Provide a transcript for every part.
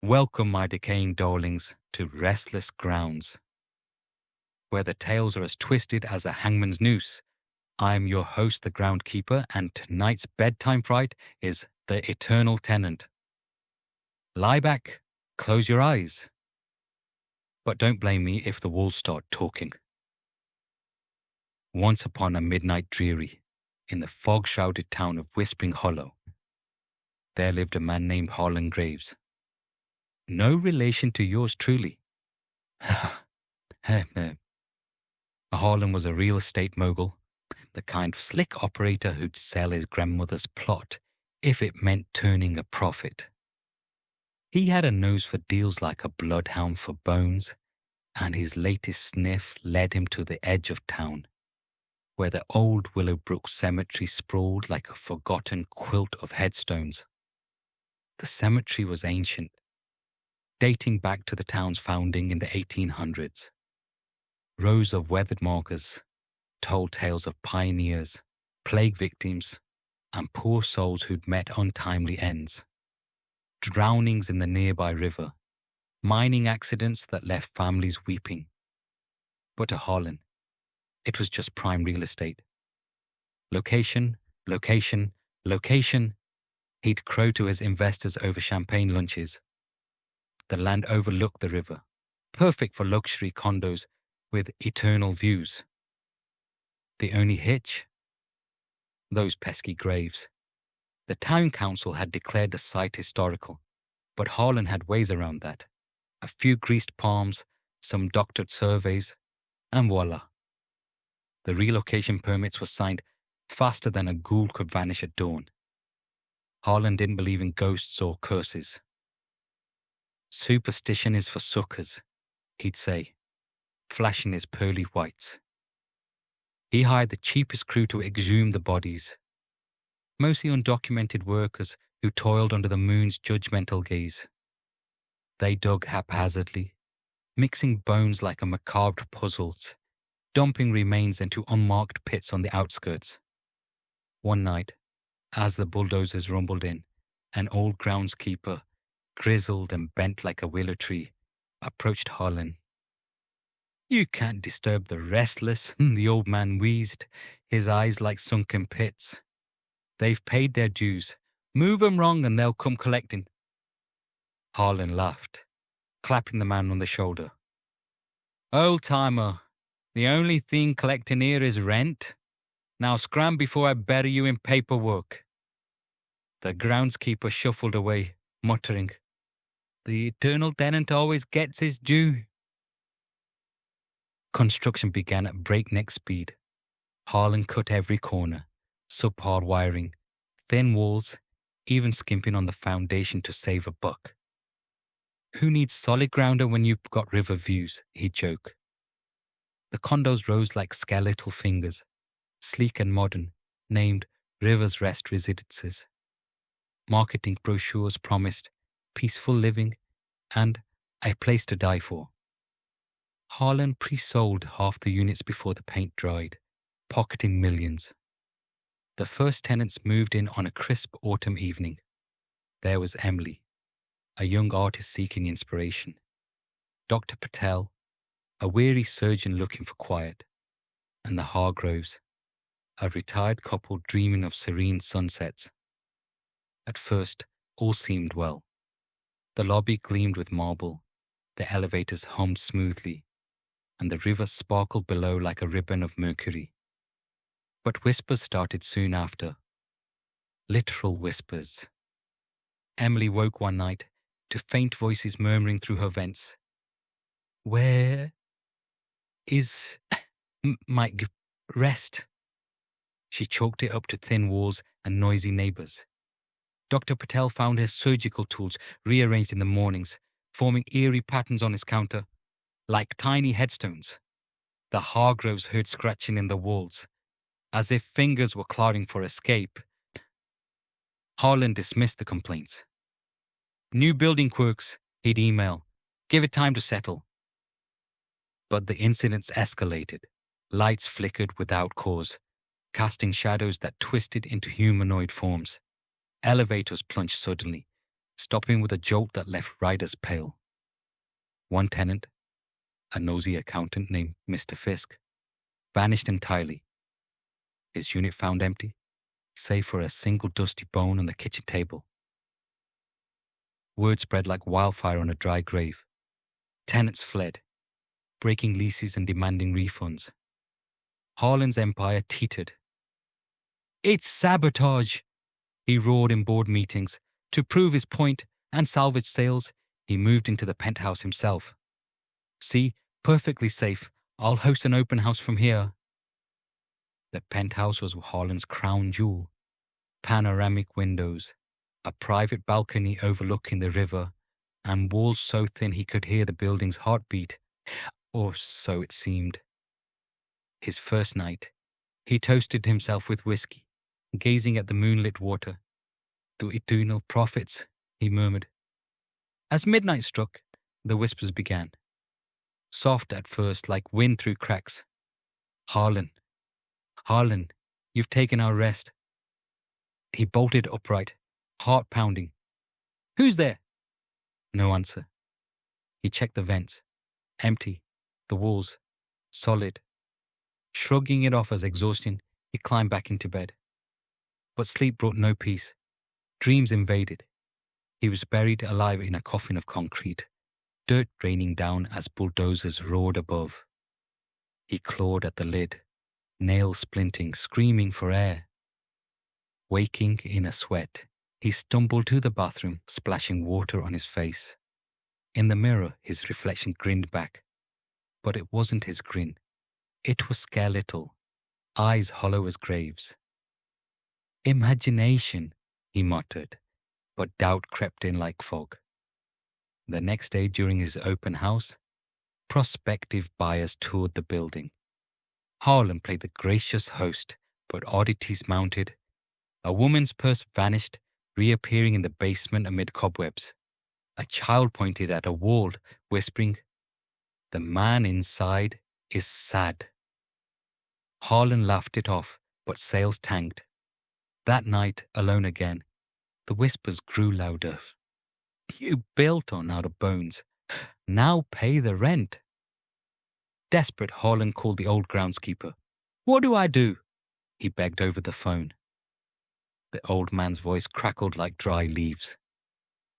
Welcome, my decaying darlings, to restless grounds, where the tales are as twisted as a hangman's noose. I am your host, the groundkeeper, and tonight's bedtime fright is the eternal tenant. Lie back, close your eyes, but don't blame me if the walls start talking. Once upon a midnight dreary, in the fog-shrouded town of Whispering Hollow, there lived a man named Harlan Graves. No relation to yours truly. Harlan was a real estate mogul, the kind of slick operator who'd sell his grandmother's plot if it meant turning a profit. He had a nose for deals like a bloodhound for bones, and his latest sniff led him to the edge of town, where the old Willowbrook Cemetery sprawled like a forgotten quilt of headstones. The cemetery was ancient, dating back to the town's founding in the 1800s. Rows of weathered markers told tales of pioneers, plague victims, and poor souls who'd met untimely ends. Drownings in the nearby river, mining accidents that left families weeping. But to Harlan, it was just prime real estate. Location, location, location. He'd crow to his investors over champagne lunches. The land overlooked the river, perfect for luxury condos with eternal views. The only hitch? Those pesky graves. The town council had declared the site historical, but Harlan had ways around that. A few greased palms, some doctored surveys, and voila. The relocation permits were signed faster than a ghoul could vanish at dawn. Harlan didn't believe in ghosts or curses. Superstition is for suckers, he'd say, flashing his pearly whites. He hired the cheapest crew to exhume the bodies, mostly undocumented workers who toiled under the moon's judgmental gaze. They dug haphazardly, mixing bones like a macabre puzzles, dumping remains into unmarked pits on the outskirts. One night, as the bulldozers rumbled in, an old groundskeeper, grizzled and bent like a willow tree, approached Harlan. "You can't disturb the restless," the old man wheezed, his eyes like sunken pits. "They've paid their dues. Move 'em wrong and they'll come collecting." Harlan laughed, clapping the man on the shoulder. "Old-timer, the only thing collecting here is rent. Now scram before I bury you in paperwork." The groundskeeper shuffled away, muttering, "The eternal tenant always gets his due." Construction began at breakneck speed. Harlan cut every corner, subpar wiring, thin walls, even skimping on the foundation to save a buck. "Who needs solid grounder when you've got river views?" he'd joke. The condos rose like skeletal fingers, sleek and modern, named River's Rest Residences. Marketing brochures promised peaceful living and a place to die for. Harlan pre-sold half the units before the paint dried, pocketing millions. The first tenants moved in on a crisp autumn evening. There was Emily, a young artist seeking inspiration. Dr. Patel, a weary surgeon looking for quiet. And the Hargroves, a retired couple dreaming of serene sunsets. At first, all seemed well. The lobby gleamed with marble, the elevators hummed smoothly, and the river sparkled below like a ribbon of mercury. But whispers started soon after. Literal whispers. Emily woke one night to faint voices murmuring through her vents. "Where is my rest?" She chalked it up to thin walls and noisy neighbors. Dr. Patel found his surgical tools rearranged in the mornings, forming eerie patterns on his counter, like tiny headstones. The Hargroves heard scratching in the walls, as if fingers were clawing for escape. Harlan dismissed the complaints. "New building quirks," he'd email. "Give it time to settle." But the incidents escalated. Lights flickered without cause, casting shadows that twisted into humanoid forms. Elevators plunged suddenly, stopping with a jolt that left riders pale. One tenant, a nosy accountant named Mr. Fisk, vanished entirely. His unit found empty, save for a single dusty bone on the kitchen table. Word spread like wildfire on a dry grave. Tenants fled, breaking leases and demanding refunds. Harlan's empire teetered. "It's sabotage!" he roared in board meetings. To prove his point and salvage sales, he moved into the penthouse himself. "See, perfectly safe. I'll host an open house from here." The penthouse was Harlan's crown jewel. Panoramic windows, a private balcony overlooking the river, and walls so thin he could hear the building's heartbeat, or so it seemed. His first night, he toasted himself with whiskey, gazing at the moonlit water. "The eternal prophets," he murmured. As midnight struck, the whispers began. Soft at first, like wind through cracks. "Harlan, Harlan, you've taken our rest." He bolted upright, heart pounding. "Who's there?" No answer. He checked the vents. Empty. The walls. Solid. Shrugging it off as exhaustion, he climbed back into bed. But sleep brought no peace. Dreams invaded. He was buried alive in a coffin of concrete, dirt raining down as bulldozers roared above. He clawed at the lid, nails splinting, screaming for air. Waking in a sweat, he stumbled to the bathroom, splashing water on his face. In the mirror, his reflection grinned back. But it wasn't his grin. It was skeletal, eyes hollow as graves. "Imagination," he muttered, but doubt crept in like fog. The next day during his open house, prospective buyers toured the building. Harlan played the gracious host, but oddities mounted. A woman's purse vanished, reappearing in the basement amid cobwebs. A child pointed at a wall, whispering, "The man inside is sad." Harlan laughed it off, but sales tanked. That night, alone again, the whispers grew louder. "You built on out of bones. Now pay the rent." Desperate, Harlan called the old groundskeeper. "What do I do?" he begged over the phone. The old man's voice crackled like dry leaves.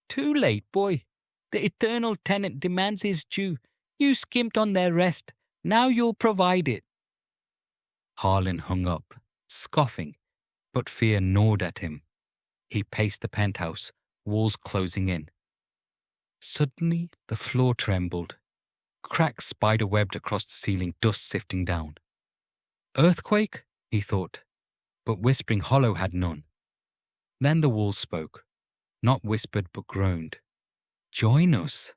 "Too late, boy. The eternal tenant demands his due. You skimped on their rest. Now you'll provide it." Harlan hung up, scoffing, but fear gnawed at him. He paced the penthouse, walls closing in. Suddenly, the floor trembled. Cracks spider-webbed across the ceiling, dust sifting down. Earthquake? He thought, but Whispering Hollow had none. Then the walls spoke, not whispered but groaned. "Join us.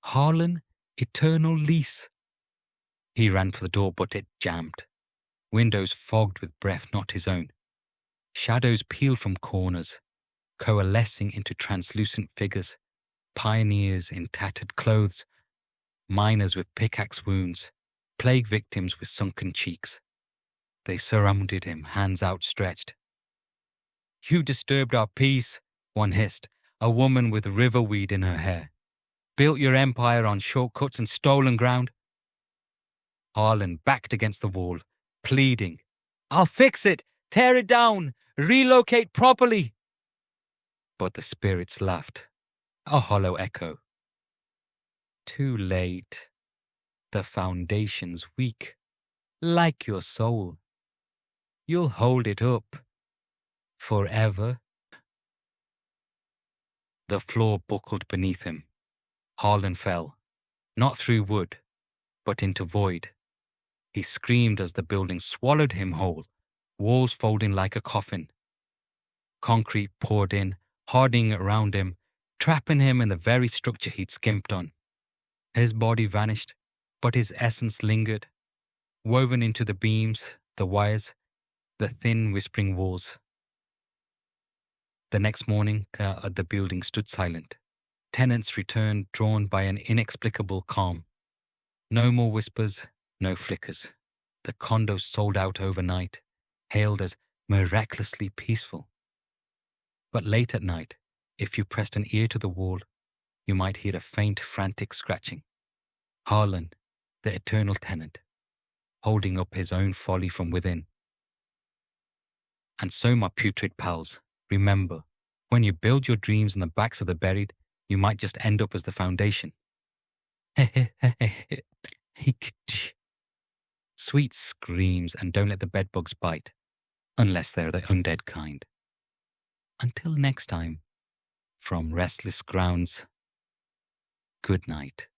Harlan, eternal lease." He ran for the door, but it jammed. Windows fogged with breath not his own. Shadows peeled from corners, coalescing into translucent figures, pioneers in tattered clothes, miners with pickaxe wounds, plague victims with sunken cheeks. They surrounded him, hands outstretched. "You disturbed our peace," one hissed, a woman with riverweed in her hair. "Built your empire on shortcuts and stolen ground." Harlan backed against the wall, pleading, "I'll fix it! Tear it down! Relocate properly!" But the spirits laughed, a hollow echo. "Too late. The foundation's weak, like your soul. You'll hold it up. Forever." The floor buckled beneath him. Harlan fell, not through wood, but into void. He screamed as the building swallowed him whole, walls folding like a coffin. Concrete poured in, hardening around him, trapping him in the very structure he'd skimped on. His body vanished, but his essence lingered, woven into the beams, the wires, the thin whispering walls. The next morning, the building stood silent. Tenants returned, drawn by an inexplicable calm. No more whispers, no flickers. The condos sold out overnight, hailed as miraculously peaceful. But late at night, If you pressed an ear to the wall, you might hear a faint, frantic scratching. Harlan, the eternal tenant, holding up his own folly from within. And so, my putrid pals, remember, when you build your dreams on the backs of the buried, you might just end up as the foundation. Sweet screams, and don't let the bedbugs bite, unless they're the undead kind. Until next time, from Restless Grounds, good night.